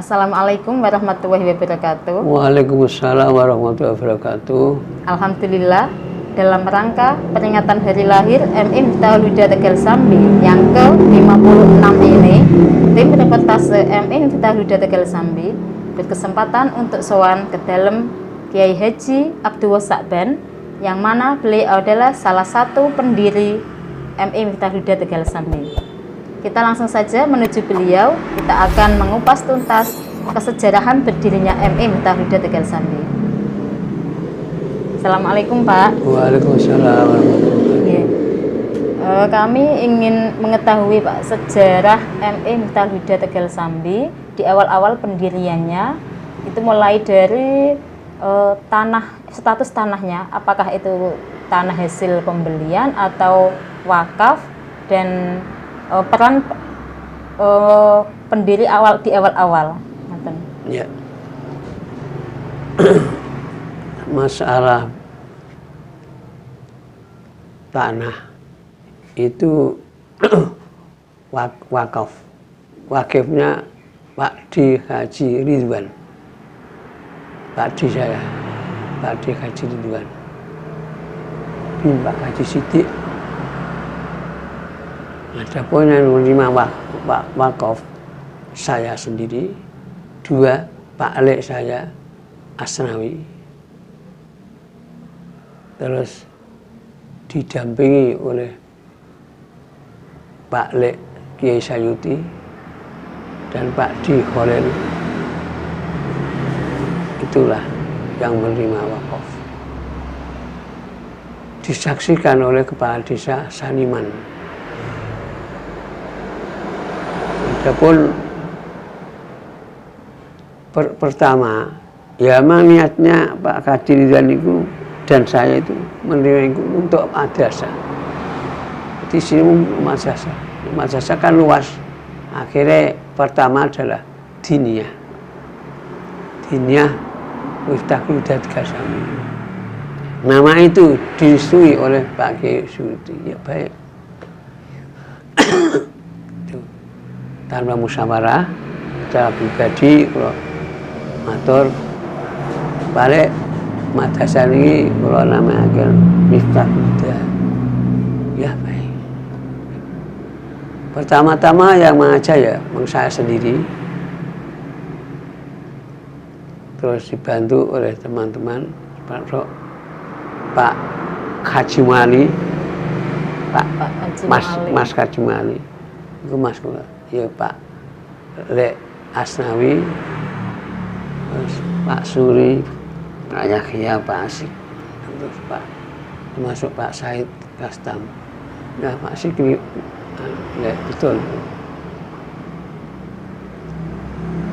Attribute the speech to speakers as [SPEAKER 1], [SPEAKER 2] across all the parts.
[SPEAKER 1] Assalamualaikum warahmatullahi wabarakatuh.
[SPEAKER 2] Waalaikumsalam warahmatullahi wabarakatuh.
[SPEAKER 1] Alhamdulillah, dalam rangka peringatan hari lahir MI Miftahul Huda Tegal Sambi yang ke-56 ini, tim reportase MI Miftahul Huda Tegal Sambi berkesempatan untuk sowan ke dalam Kiai Haji Abdul Sa'ban, yang mana beliau adalah salah satu pendiri MI Miftahul Huda Tegal Sambi. Kita langsung saja menuju beliau. Kita akan mengupas tuntas kesejarahan berdirinya MI Miftahul Huda Tegal Sambi. Assalamualaikum Pak.
[SPEAKER 2] Waalaikumsalam warahmatullahi wabarakatuh.
[SPEAKER 1] Kami ingin mengetahui Pak sejarah MI Miftahul Huda Tegal Sambi di awal-awal pendiriannya. Itu mulai dari status tanahnya, apakah itu tanah hasil pembelian atau wakaf, dan peran pendiri di awal-awal.
[SPEAKER 2] Ya. Masalah tanah itu wakaf. Wakifnya Pak D. Haji Ridwan. Pak D saya, Pak D. Haji Ridwan. Pak Haji Sidik. Ada pun yang menerima wakaf saya sendiri, 2 Pak Lek saya Asnawi, terus didampingi oleh Pak Lek Kiai Sayuti dan Pak D. Khalil. Itulah yang menerima wakaf. Disaksikan oleh Kepala Desa Saniman. Adapun pertama, ya memang niatnya Pak Kadir Ridwan itu dan saya itu menerima itu untuk madrasah. Di sini madrasah. Madrasah kan luas. Akhirnya pertama adalah diniyah. Diniyah Miftahul Huda Tegal Sambi. Nama itu disetujui oleh Pak Kiai Sayuti. Ya baik. Tanpa musyawarah, secara pribadi, kalau matur balik madrasah ini kalau nama agar Miftahul Huda. Ya baik. Pertama-tama yang mengajar ya saya sendiri, terus dibantu oleh teman-teman Pak Haji Mali, Mas Haji Mali, itu Mas ya Pak Lek Asnawi, terus Pak Suri, Pak Yahya, Pak Asik, terus termasuk Pak Said Kastam. Nah Pak Asik ini betul.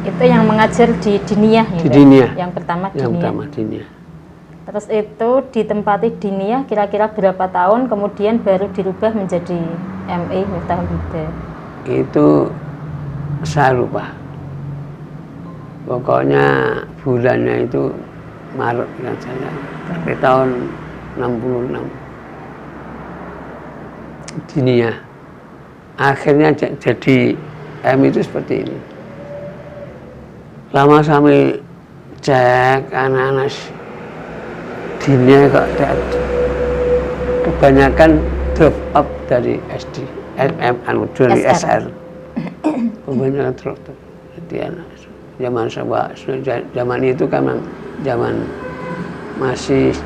[SPEAKER 1] Itu yang mengajar di diniyah,
[SPEAKER 2] di diniyah.
[SPEAKER 1] Yang pertama diniyah.
[SPEAKER 2] Yang pertama diniyah.
[SPEAKER 1] Terus itu ditempati diniyah kira-kira berapa tahun, kemudian baru dirubah menjadi MI Miftahul Huda?
[SPEAKER 2] Itu saya lupa. Pokoknya bulannya itu Maret kan saya. Tapi tahun 66. Diniyah. Akhirnya jadi MI itu seperti ini. Lama sampai cek anak-anak diniyah kok kebanyakan drop up dari SD. Dari SR. Kebanyakan drop up. Jadi anak zaman itu kan memang zaman masih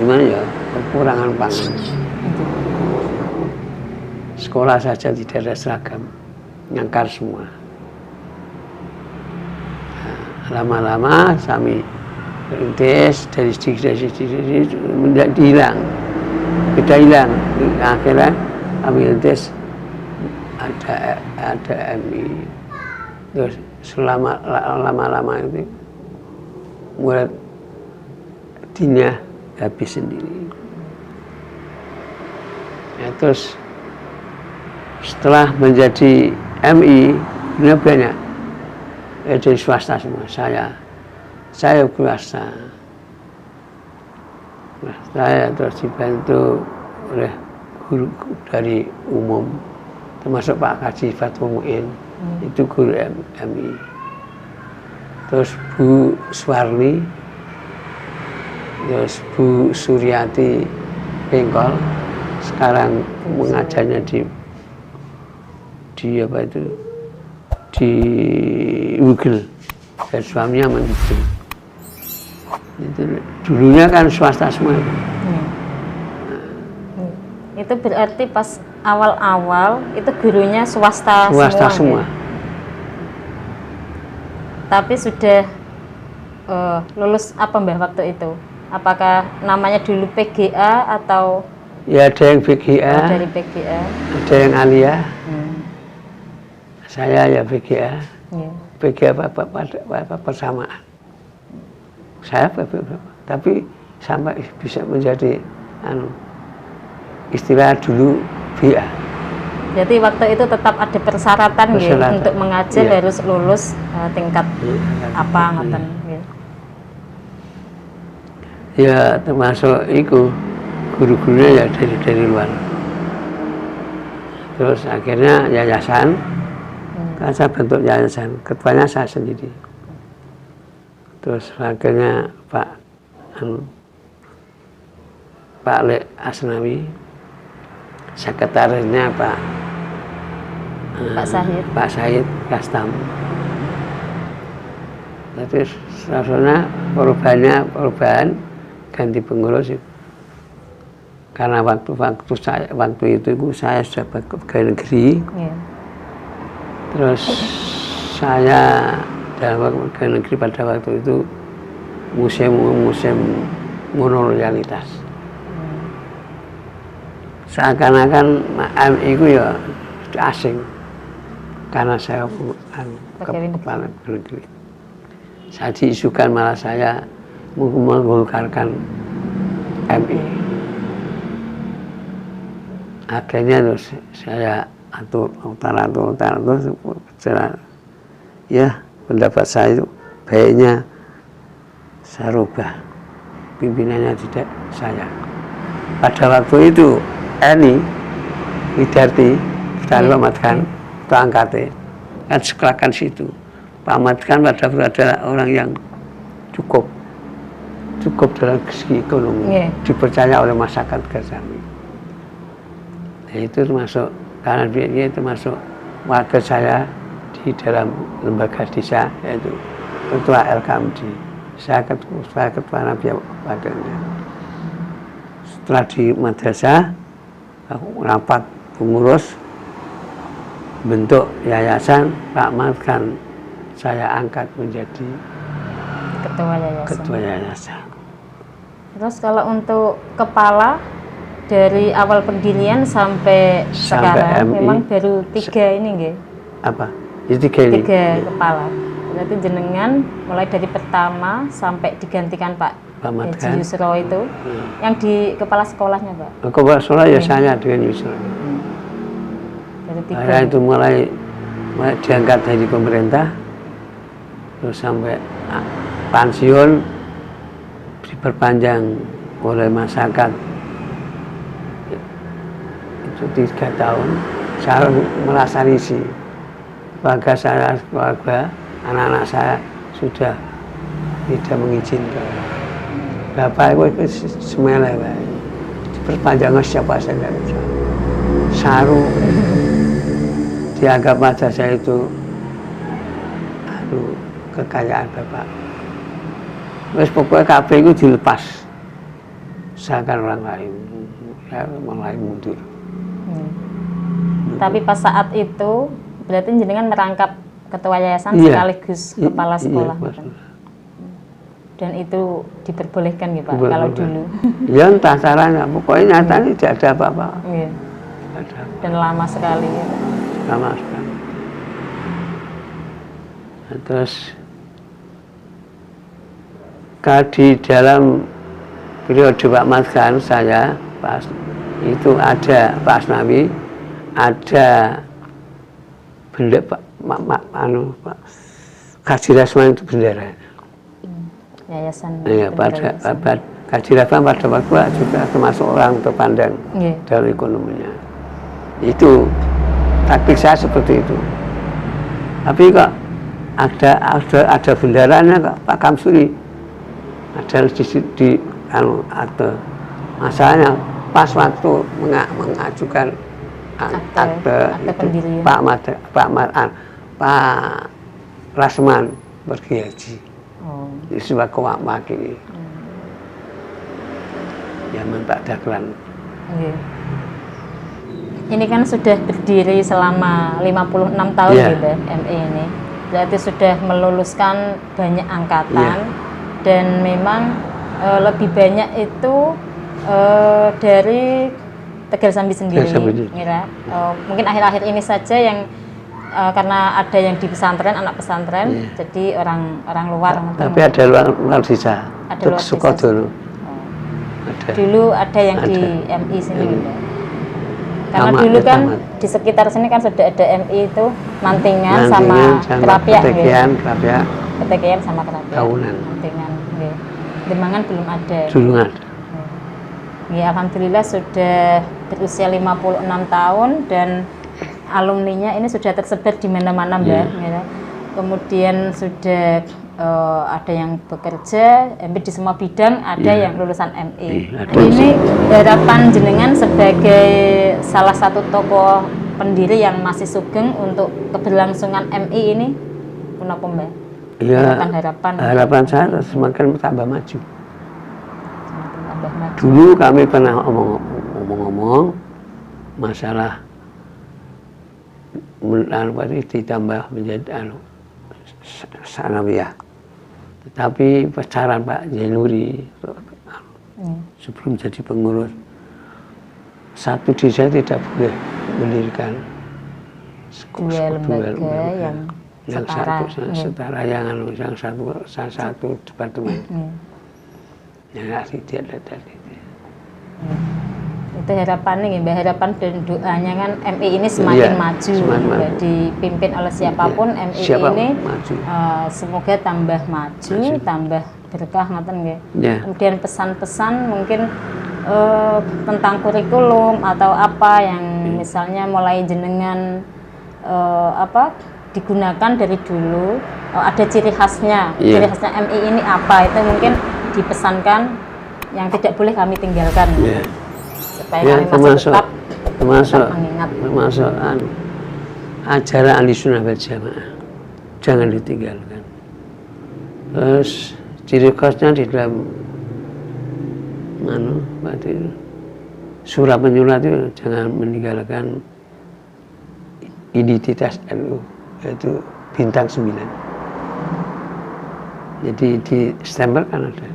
[SPEAKER 2] gimana ya, kekurangan pangan. Sekolah saja tidak ada seragam, nyangkar semua. Lama-lama kami berintis dari sedikit menjadi hilang, kita hilang. Akhirnya kami berintis ada MI. Terus selama lama-lama itu mulai diniyah habis sendiri. Ya, terus setelah menjadi MI benar banyak dari swasta semua. Saya swasta. Nah, saya terus dibantu oleh guru dari umum, termasuk Pak Haji Fatul Mu'in, itu guru MI. terus Bu Suwarni, terus Bu Suryati Pengkol, sekarang mengajarnya di apa itu, di Google, dan suaminya mendukung. Itu dulunya kan swasta semua.
[SPEAKER 1] Itu berarti pas awal-awal itu gurunya swasta semua.
[SPEAKER 2] semua.
[SPEAKER 1] Ya? Tapi sudah lulus apa Mbah waktu itu? Apakah namanya dulu PGA atau?
[SPEAKER 2] Ya ada yang PGA,
[SPEAKER 1] dari PGA,
[SPEAKER 2] ada yang Alia. Saya ya PGA.
[SPEAKER 1] Yeah.
[SPEAKER 2] PGA persamaan. Saya tapi sampai bisa menjadi istilah dulu BA.
[SPEAKER 1] Jadi waktu itu tetap ada persyaratan ya, untuk mengajar harus lulus tingkat apa ngoten ya.
[SPEAKER 2] Ya termasuk itu guru-gurunya ya dari luar. Terus akhirnya yayasan, kan saya bentuk yayasan, ketuanya saya sendiri. Terus akhirnya Pak Lek Asnawi, sekretarisnya Pak Syahid Kastam. Terus rasanya perubahan ganti pengurus itu. Karena waktu itu saya sudah pegawai negeri. Yeah. Terus saya dalam pegawai negeri pada waktu itu musim monoloyalitas. Seakan-akan itu ya asing karena saya kepala negeri. Saya diisukan malah saya menggulkarkan MI. Akhirnya terus saya atur ya pendapat saya itu baiknya saya rubah, pimpinannya tidak saya. Pada waktu itu Eni Widarti kita pamatkan itu angkatnya kan sekelakan situ. Pak Ahmad kan pada adalah orang yang cukup dalam segi ekonomi, dipercaya oleh masyarakat Gersami. Itu termasuk karena dia termasuk warga saya di dalam lembaga desa, yaitu ketua LKMD. Saya ketua Nabi wakilnya. Setelah di madrasah rapat pengurus bentuk yayasan, Pak Matkan saya angkat menjadi ketua yayasan.
[SPEAKER 1] Terus kalau untuk kepala dari awal pendirian sampai sekarang MI, memang baru 3 ini nggih.
[SPEAKER 2] Apa? Itu 3 ini.
[SPEAKER 1] 3 kepala. Berarti jenengan mulai dari pertama sampai digantikan Pak Haji Yusro itu. Yang di kepala sekolahnya, Pak.
[SPEAKER 2] Kepala sekolah ya saya dengan Yusro.
[SPEAKER 1] Dari 3.
[SPEAKER 2] Saya itu mulai diangkat dari pemerintah terus sampai pensiun diperpanjang oleh masyarakat. 3 tahun saya merasa risih. Keluarga saya, anak-anak saya sudah tidak mengizinkan. Bapak itu semele, perpanjangan siapa saja. Saru dianggap aja saya itu kekayaan Bapak. Terus pokoknya KB itu dilepas. Saya kan orang lain, saya mulai mundur.
[SPEAKER 1] Tapi pas saat itu berarti jenengan merangkap ketua yayasan sekaligus kepala sekolah. Dan itu diperbolehkan ya Pak kalau dulu.
[SPEAKER 2] Ya entah caranya, pokoknya nyatanya tidak ada apa-apa.
[SPEAKER 1] Dan lama sekali ya Pak.
[SPEAKER 2] Lama sekali. Nah, terus di dalam periode Pak Matkan saya pas itu ada Pak Asnawi, ada bendera Pak Kaji Rasman itu bendera.
[SPEAKER 1] Yayasan.
[SPEAKER 2] Ya, Kaji Rasman pada waktu juga termasuk orang terpandang dalam ekonominya. Itu taktik saya seperti itu. Tapi kok ada bendaranya kok, Pak Kamsuri. Ada di akte. Masalahnya pas waktu mengajukan akte itu Pak Rasman pergi haji. Di sebuah wakil zaman Pak Daglan.
[SPEAKER 1] Ini kan sudah berdiri selama 56 tahun gitu MI ini. Berarti sudah meluluskan banyak angkatan dan memang lebih banyak itu dari Tegal Sambi sendiri. Mungkin akhir-akhir ini saja yang karena ada yang di pesantren, anak pesantren, jadi orang luar.
[SPEAKER 2] Tapi ada luar desa.
[SPEAKER 1] Ada luar
[SPEAKER 2] Sukodono.
[SPEAKER 1] Dulu ada yang di MI sini. Karena dulu kan di sekitar sini kan sudah ada MI itu Mantingan sama Kerapiak. Petekian sama Kerapiak.
[SPEAKER 2] Kaunan.
[SPEAKER 1] Mantingan. Demangan belum ada.
[SPEAKER 2] Belum ada.
[SPEAKER 1] Ya, alhamdulillah sudah berusia 56 tahun dan alumninya ini sudah tersebar di mana-mana, Mbak. Kemudian sudah ada yang bekerja di semua bidang, ada yang lulusan MI. Ini harapan jenengan sebagai salah satu tokoh pendiri yang masih sugeng untuk keberlangsungan MI ini, kenapa, Mbak?
[SPEAKER 2] Ya, harapan saya semakin tambah maju. Dulu kami pernah ngomong masalah ditambah menjadi sanawiyah. Tetapi pesaran Pak Zainuri sebelum jadi pengurus, satu desa tidak boleh mendirikan
[SPEAKER 1] dua lembaga yang
[SPEAKER 2] setara, yang satu departemen. Yang tidak ada tadi.
[SPEAKER 1] Itu harapannya, Mbak. Harapan dan doanya kan MI ini semakin maju. Dipimpin oleh siapapun MI ini semoga tambah maju, tambah berkah, ngoten nggih. Kemudian pesan-pesan mungkin tentang kurikulum atau apa yang misalnya mulai jenengan digunakan dari dulu, ada ciri khasnya. Ciri khasnya MI ini apa, itu mungkin dipesankan yang tidak boleh kami tinggalkan. Supaya kami masih tetap mengingat.
[SPEAKER 2] Termasuk ajaran Ahlussunnah wal Jamaah jangan ditinggalkan. Terus ciri khasnya di dalam surah penyurat itu jangan meninggalkan identitas NU, yaitu bintang 9. Jadi di stempel kan ada.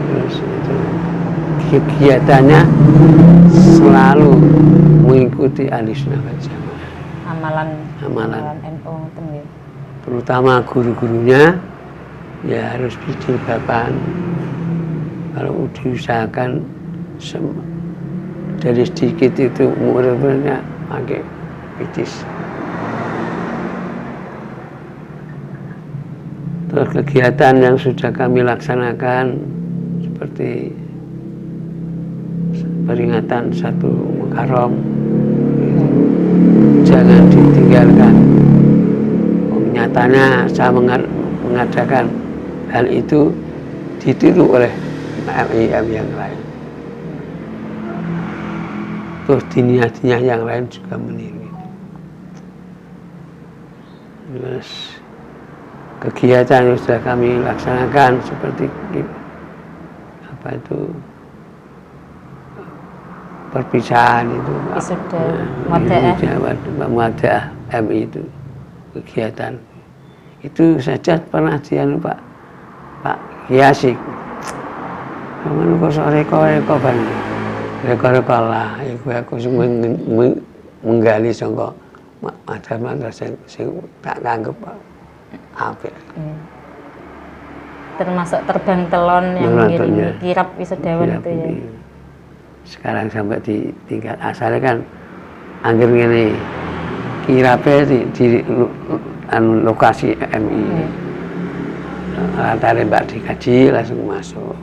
[SPEAKER 2] Terus itu kegiatannya selalu mengikuti Ahlussunnah wal Jamaah. Amalan
[SPEAKER 1] NU,
[SPEAKER 2] terutama guru-gurunya ya harus dijilbaban. Kalau diusahakan dari sedikit itu murid-muridnya pakai pidis. Terus kegiatan yang sudah kami laksanakan seperti peringatan 1 Muharram jangan ditinggalkan. Nyatanya saya mengadakan hal itu ditiru oleh MI yang lain. Terus diniyah-diniyah yang lain juga meniru. Terus kegiatan yang sudah kami laksanakan seperti perpisahan itu, Muadaah MI itu kegiatan itu saja pernah dianu Pak Kiasik. Kamu kok reko lah, aku menggali sangka madrasah sing tak anggap apik.
[SPEAKER 1] Termasuk terbang telon yang mengiringi kirap wisudawan itu ya.
[SPEAKER 2] Sekarang sampai di tingkat asalnya kan angger ngene kirapnya di lokasi MI. Antara Mbak dikaji langsung masuk.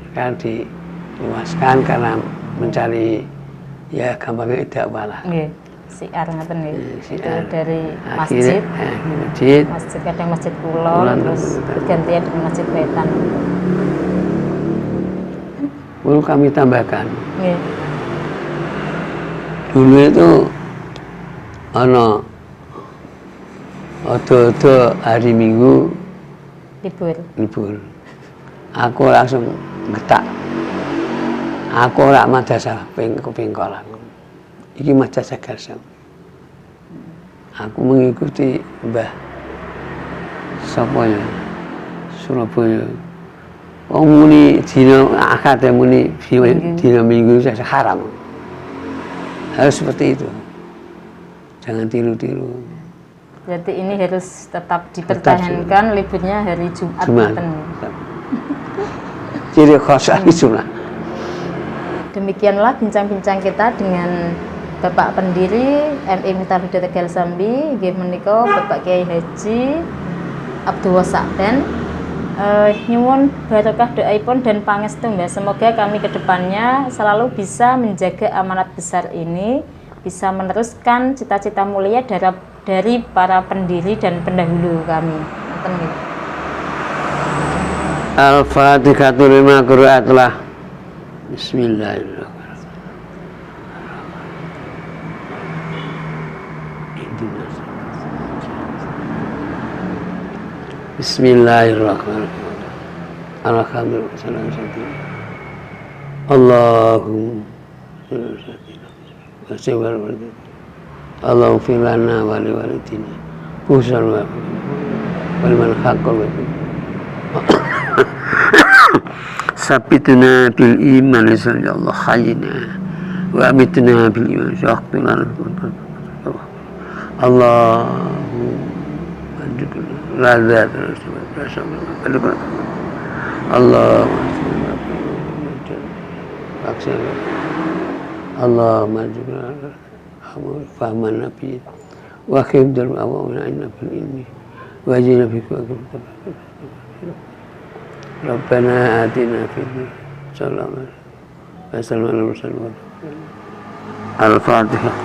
[SPEAKER 2] Sekarang diluaskan karena mencari ya gampangnya dakwah lah.
[SPEAKER 1] siar ngoten nggih. Itu
[SPEAKER 2] siar.
[SPEAKER 1] dari
[SPEAKER 2] Akhirnya,
[SPEAKER 1] masjid.
[SPEAKER 2] masjid.
[SPEAKER 1] Masjid kadang masjid kulon,
[SPEAKER 2] Kulon,
[SPEAKER 1] terus gantian dengan masjid wetan.
[SPEAKER 2] Perlu kami tambahkan.
[SPEAKER 1] Nggih.
[SPEAKER 2] Dulu itu ada hari Minggu libur. Aku langsung getak. Aku ora madrasah pengkolan. Iki madrasah Gelsam. Aku mengikuti Mbah sapa ya? Surabaya. Wong muni dina akad muni dina Minggu saya haram. Harus seperti itu. Jangan tiru-tiru.
[SPEAKER 1] Berarti ini harus tetap dipertahankan liburnya hari Jumat.
[SPEAKER 2] Ciri khas hari Jumat.
[SPEAKER 1] Demikianlah bincang-bincang kita dengan Bapak Pendiri MI Miftahul Huda Tegal Sambi, nggih menika Bapak Kiai Haji Abdullah Sa'ban. Nyuwun barokah doaipun dan pangestu Mbah. Semoga kami kedepannya selalu bisa menjaga amanat besar ini, bisa meneruskan cita-cita mulia dari para pendiri dan pendahulu kami.
[SPEAKER 2] Al-Fatihatu lima qira'atlah. Bismillahirrahmanirrahim. Bismillahirrahmanirrahim. Alhamdulillah. Allahumma Allahumma fir lana wa li walidina khusran wa liman haqqal sabitna bil iman sallallahu hayyina wa amitna bil iman syaqtuna Allahumma lazat Allah Allah majibna fahman nabi wa khibdal awamna inna fil ilmi wajina fi Rabbana atina fid dunya hasanah wa sallallahu alaihi wasallam. Al-Fatihah.